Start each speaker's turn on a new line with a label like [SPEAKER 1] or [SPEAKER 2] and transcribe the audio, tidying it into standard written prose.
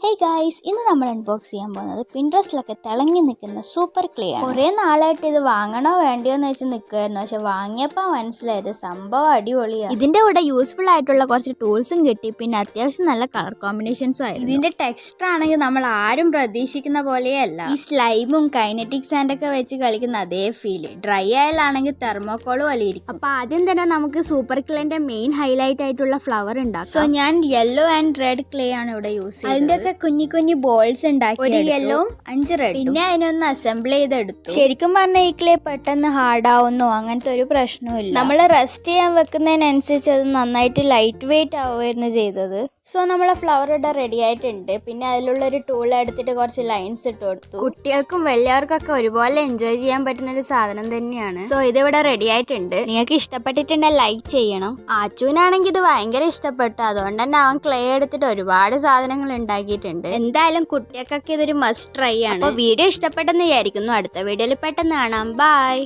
[SPEAKER 1] Hey guys, ഇന്ന് നമ്മൾ unbox ചെയ്യാൻ പോകുന്നത് പിൻട്രസ്റ്റിലൊക്കെ തിളങ്ങി നിൽക്കുന്ന സൂപ്പർ ക്ലേ ആണ്. കുറേ നാളായിട്ട് ഇത് വാങ്ങണോ വേണ്ടിയോ എന്ന് വെച്ച് നിൽക്കുമായിരുന്നു. പക്ഷെ വാങ്ങിയപ്പോൾ മനസ്സിലായത് സംഭവം അടിപൊളിയാണ്. ഇതിന്റെ കൂടെ യൂസ്ഫുൾ ആയിട്ടുള്ള കുറച്ച് ടൂൾസും കിട്ടി. പിന്നെ അത്യാവശ്യം നല്ല കളർ കോമ്പിനേഷൻസും ആയിരുന്നു. ഇതിന്റെ ടെക്സ്ചർ ആണെങ്കിൽ നമ്മൾ ആരും പ്രതീക്ഷിക്കുന്ന പോലെയല്ല. ഈ സ്ലൈമും കൈനറ്റിക് സാൻഡൊക്കെ വെച്ച് കളിക്കുന്ന അതേ ഫീല്. ഡ്രൈ ആയാലാണെങ്കിൽ തെർമോക്കോൾ പോലെ ഇരിക്കും. അപ്പൊ ആദ്യം തന്നെ നമുക്ക് സൂപ്പർ ക്ലേന്റെ മെയിൻ ഹൈലൈറ്റ് ആയിട്ടുള്ള ഫ്ലവർ ഉണ്ടാക്കാം. സോ ഞാൻ യെല്ലോ ആൻഡ് റെഡ് ക്ലേ ആണ് ഇവിടെ യൂസ് ചെയ്യുന്നത്. അതിന്റെ കുഞ്ഞു കുഞ്ഞു ബോൾസ് ഉണ്ടാക്കി, ഒരു യെല്ലോവും 5 റെഡ്. പിന്നെ അതിനൊന്ന് അസംബിൾ ചെയ്തെടുത്തു. ശരിക്കും പറഞ്ഞാൽ ഈ ക്ലേ പെട്ടെന്ന് ഹാർഡ് ആവുന്നോ അങ്ങനത്തെ ഒരു പ്രശ്നവും നമ്മൾ റെസ്റ്റ് ചെയ്യാൻ വെക്കുന്നതിനനുസരിച്ച് അത് നന്നായിട്ട് ലൈറ്റ് വെയിറ്റ് ആവുമായിരുന്നു ചെയ്തത്. സോ നമ്മളെ ഫ്ലവർ ഇവിടെ റെഡി ആയിട്ടുണ്ട്. പിന്നെ അതിലുള്ള ഒരു ടൂൾ എടുത്തിട്ട് കുറച്ച് ലൈൻസ് ഇട്ട് കൊടുത്തു. കുട്ടികൾക്കും വലിയവർക്കൊക്കെ ഒരുപോലെ എൻജോയ് ചെയ്യാൻ പറ്റുന്ന ഒരു സാധനം തന്നെയാണ്. സോ ഇതിവിടെ റെഡി ആയിട്ടുണ്ട്. നിങ്ങൾക്ക് ഇഷ്ടപ്പെട്ടിട്ടുണ്ടെങ്കിൽ ലൈക്ക് ചെയ്യണം. ആച്ചുവിനാണെങ്കിൽ ഇത് ഭയങ്കര ഇഷ്ടപ്പെട്ടു. അതുകൊണ്ട് തന്നെ അവൻ ക്ലേ എടുത്തിട്ട് ഒരുപാട് സാധനങ്ങൾ ഉണ്ടാക്കിയിട്ടുണ്ട്. എന്തായാലും കുട്ടികൾക്കൊക്കെ ഇതൊരു മസ്റ്റ് ട്രൈ ആണ്. വീഡിയോ ഇഷ്ടപ്പെട്ടെന്ന് വിചാരിക്കുന്നു. അടുത്ത വീഡിയോയിൽ പെട്ടെന്ന് കാണാം. ബൈ.